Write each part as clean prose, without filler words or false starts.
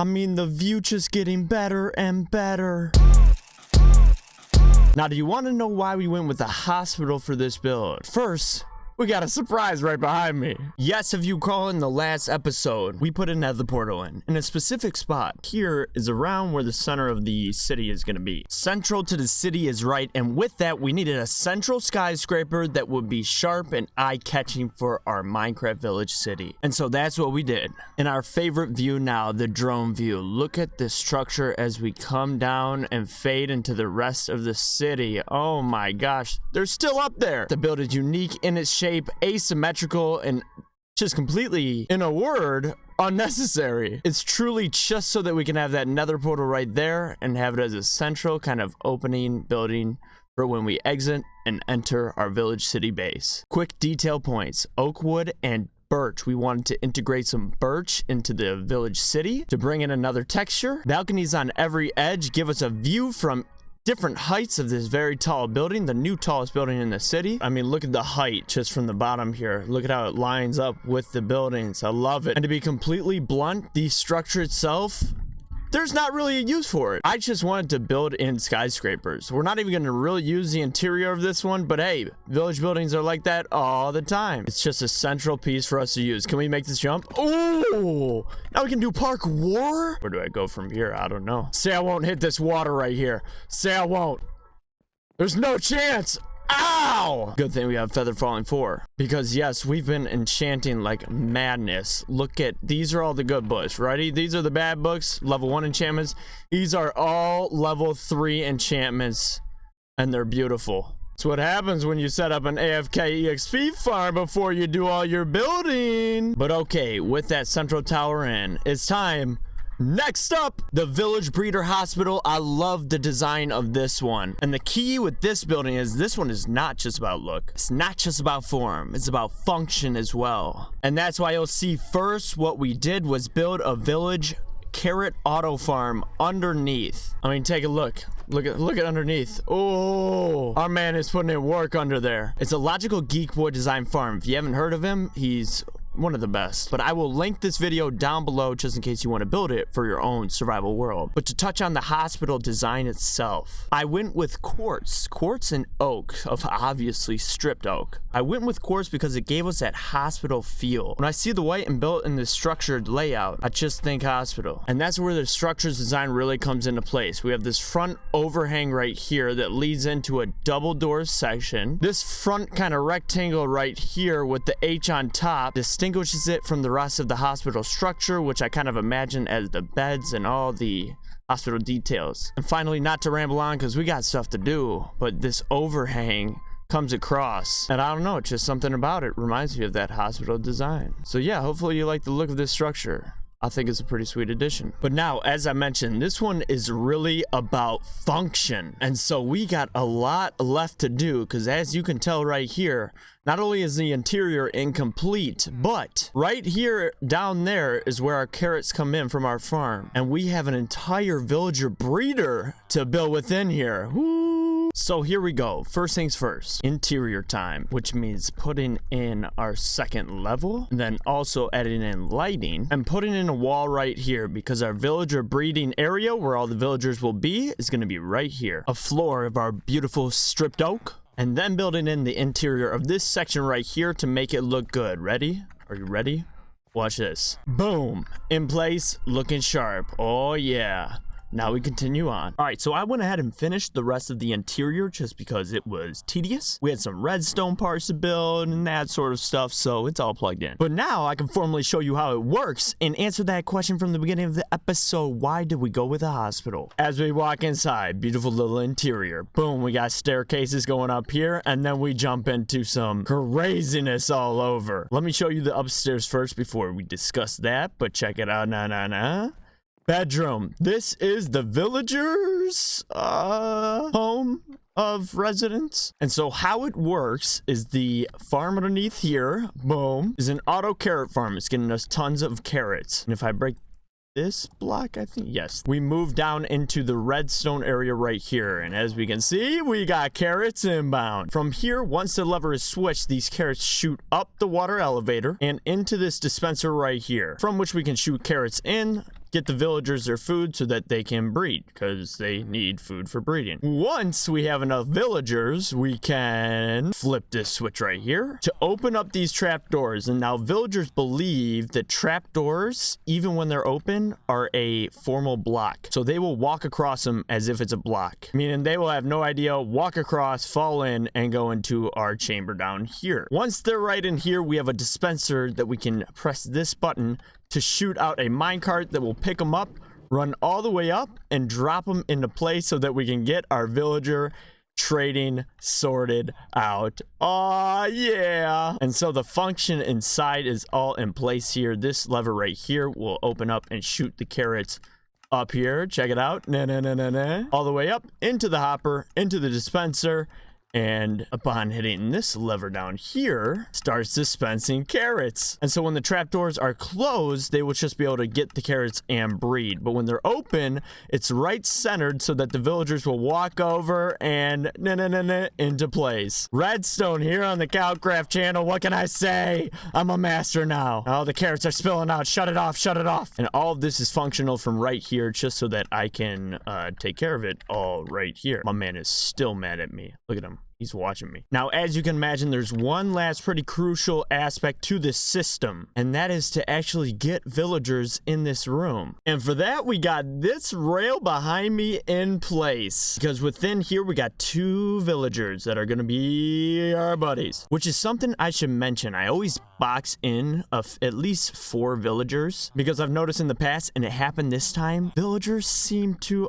I mean, the view just getting better and better. Now, do you want to know why we went with the hospital for this build? First, we got a surprise right behind me. Yes, if you recall in the last episode, we put a nether portal in a specific spot. Here is around where the center of the city is going to be. Central to the city is right, and with that, we needed a central skyscraper that would be sharp and eye-catching for our Minecraft village city. And so that's what we did. In our favorite view now, the drone view, look at this structure as we come down and fade into the rest of the city. Oh my gosh, they're still up there. The build is unique in its shape, asymmetrical, and just completely, in a word, unnecessary. It's truly just so that we can have that nether portal right there and have it as a central kind of opening building for when we exit and enter our village city base. Quick detail points: oak wood and birch. We wanted to integrate some birch into the village city to bring in another texture. Balconies on every edge give us a view from different heights of this very tall building, the new tallest building in the city. I mean, look at the height just from the bottom here. Look at how it lines up with the buildings. I love it. And to be completely blunt, the structure itself, there's not really a use for it. I just wanted to build in skyscrapers. We're not even going to really use the interior of this one, but hey, village buildings are like that all the time. It's just a central piece for us to use. Can we make this jump? Oh, now we can do parkour. Where do I go from here? I don't know. Say I won't hit this water right here. Say I won't. There's no chance. Ow! Good thing we have Feather Falling 4. Because yes, we've been enchanting like madness. Look at, these are all the good books. Ready? These are the bad books, level 1 enchantments. These are all level 3 enchantments. And they're beautiful. It's what happens when you set up an AFK EXP farm before you do all your building. But okay, with that central tower in, it's time. Next up, the Village Breeder Hospital. I love the design of this one. And the key with this building is this one is not just about look. It's not just about form. It's about function as well. And that's why you'll see first what we did was build a village carrot auto farm underneath. I mean, take a look. Look at underneath. Oh, our man is putting in work under there. It's a logical geek boy design farm. If you haven't heard of him, he's one of the best. But I will link this video down below just in case you want to build it for your own survival world. But to touch on the hospital design itself, I went with quartz and oak, of obviously stripped oak. I went with quartz because it gave us that hospital feel. When I see the white and built in this structured layout, I just think hospital. And that's where the structure's design really comes into place. We have this front overhang right here that leads into a double door section. This front kind of rectangle right here with the H on top distinguishes it from the rest of the hospital structure, which I kind of imagine as the beds and all the hospital details. And finally, not to ramble on because we got stuff to do, but this overhang comes across, and I don't know, just something about it reminds me of that hospital design. So yeah, hopefully you like the look of this structure. I think it's a pretty sweet addition. But now, as I mentioned, this one is really about function. And so we got a lot left to do because as you can tell right here, not only is the interior incomplete, but right here down there is where our carrots come in from our farm. And we have an entire villager breeder to build within here. Woo! So here we go. First things first, interior time, which means putting in our second level, and then also adding in lighting and putting in a wall right here because our villager breeding area where all the villagers will be is going to be right here. A floor of our beautiful stripped oak, and then building in the interior of this section right here to make it look good. Ready? Are you ready? Watch this. Boom. In place, looking sharp. Oh yeah. Now we continue on. All right, so I went ahead and finished the rest of the interior just because it was tedious. We had some redstone parts to build and that sort of stuff, so it's all plugged in. But now I can formally show you how it works and answer that question from the beginning of the episode. Why did we go with a hospital? As we walk inside, beautiful little interior. Boom, we got staircases going up here, and then we jump into some craziness all over. Let me show you the upstairs first before we discuss that, but check it out. Bedroom. This is the villagers' home of residence. And so how it works is the farm underneath here, boom, is an auto carrot farm. It's getting us tons of carrots. And if I break this block, I think, yes, we move down into the redstone area right here. And as we can see, we got carrots inbound. From here, once the lever is switched, these carrots shoot up the water elevator and into this dispenser right here, from which we can shoot carrots in get the villagers their food so that they can breed, because they need food for breeding. Once we have enough villagers, we can flip this switch right here to open up these trapdoors. And now villagers believe that trapdoors, even when they're open, are a formal block. So they will walk across them as if it's a block, meaning they will have no idea, walk across, fall in, and go into our chamber down here. Once they're right in here, we have a dispenser that we can press this button to shoot out a minecart that will pick them up, run all the way up, and drop them into place so that we can get our villager trading sorted out. Oh yeah. And so the function inside is all in place here. This lever right here will open up and shoot the carrots up here. Check it out. All the way up into the hopper, into the dispenser. And upon hitting this lever down here, starts dispensing carrots. And so when the trapdoors are closed, they will just be able to get the carrots and breed. But when they're open, it's right centered so that the villagers will walk over and into place. Redstone here on the KyleKraft channel. What can I say? I'm a master now. Oh, the carrots are spilling out. Shut it off. Shut it off. And all of this is functional from right here just so that I can take care of it all right here. My man is still mad at me. Look at him. He's watching me. Now, as you can imagine, there's one last pretty crucial aspect to this system, and that is to actually get villagers in this room. And for that, we got this rail behind me in place, because within here, we got 2 villagers that are going to be our buddies, which is something I should mention. I always box in at least 4 villagers, because I've noticed in the past, and it happened this time, villagers seem to,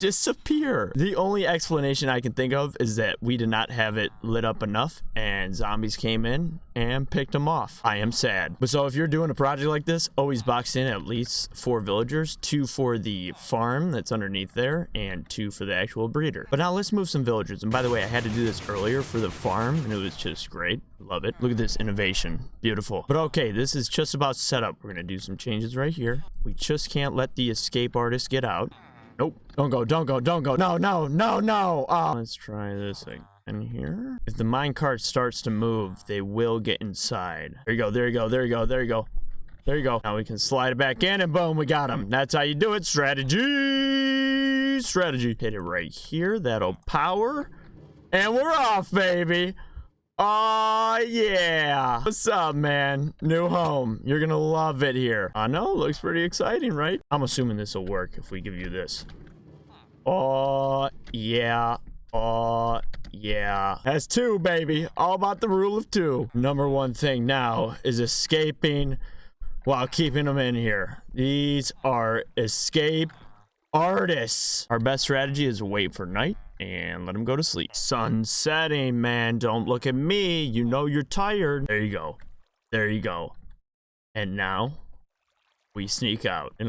disappear. The only explanation I can think of is that we did not have it lit up enough and zombies came in and picked them off. I am sad. But so if you're doing a project like this, always box in at least 4 villagers, 2 for the farm that's underneath there and 2 for the actual breeder. But now let's move some villagers. And by the way, I had to do this earlier for the farm and it was just great. Love it. Look at this innovation. Beautiful. But okay, this is just about set up. We're going to do some changes right here. We just can't let the escape artist get out. Nope. Don't go, don't go, don't go. No, no, no, no. Oh. Let's try this again here. If the minecart starts to move, they will get inside. There you go, there you go, there you go, there you go. There you go. Now we can slide it back in and boom, we got him. That's how you do it. Strategy. Strategy. Hit it right here. That'll power. And we're off, baby. Oh yeah. What's up, man? New home. You're gonna love it here. I know, looks pretty exciting, right? I'm assuming this will work if we give you this. Oh yeah. Oh yeah. That's 2, baby. All about the rule of 2. Number 1 thing now is escaping while keeping them in here. These are escape artists. Our best strategy is wait for night and let him go to sleep. Sun setting, man. Don't look at me. You know you're tired. There you go. There you go. And now we sneak out. Yeah.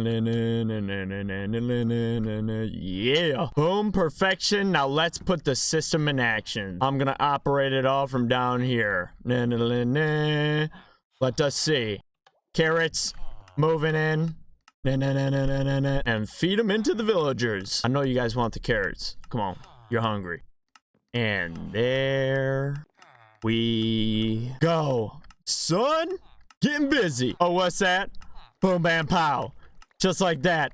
Boom. Perfection. Now let's put the system in action. I'm going to operate it all from down here. Let us see. Carrots moving in. And feed them into the villagers. I know you guys want the carrots. Come on. You're hungry. And there we go. Son, getting busy. Oh, what's that? Boom, bam, pow. Just like that,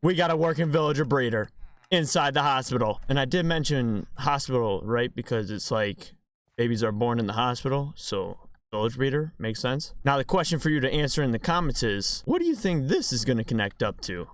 we got a working villager breeder inside the hospital. And I did mention hospital, right? Because it's like babies are born in the hospital. So village breeder makes sense. Now the question for you to answer in the comments is, what do you think this is going to connect up to?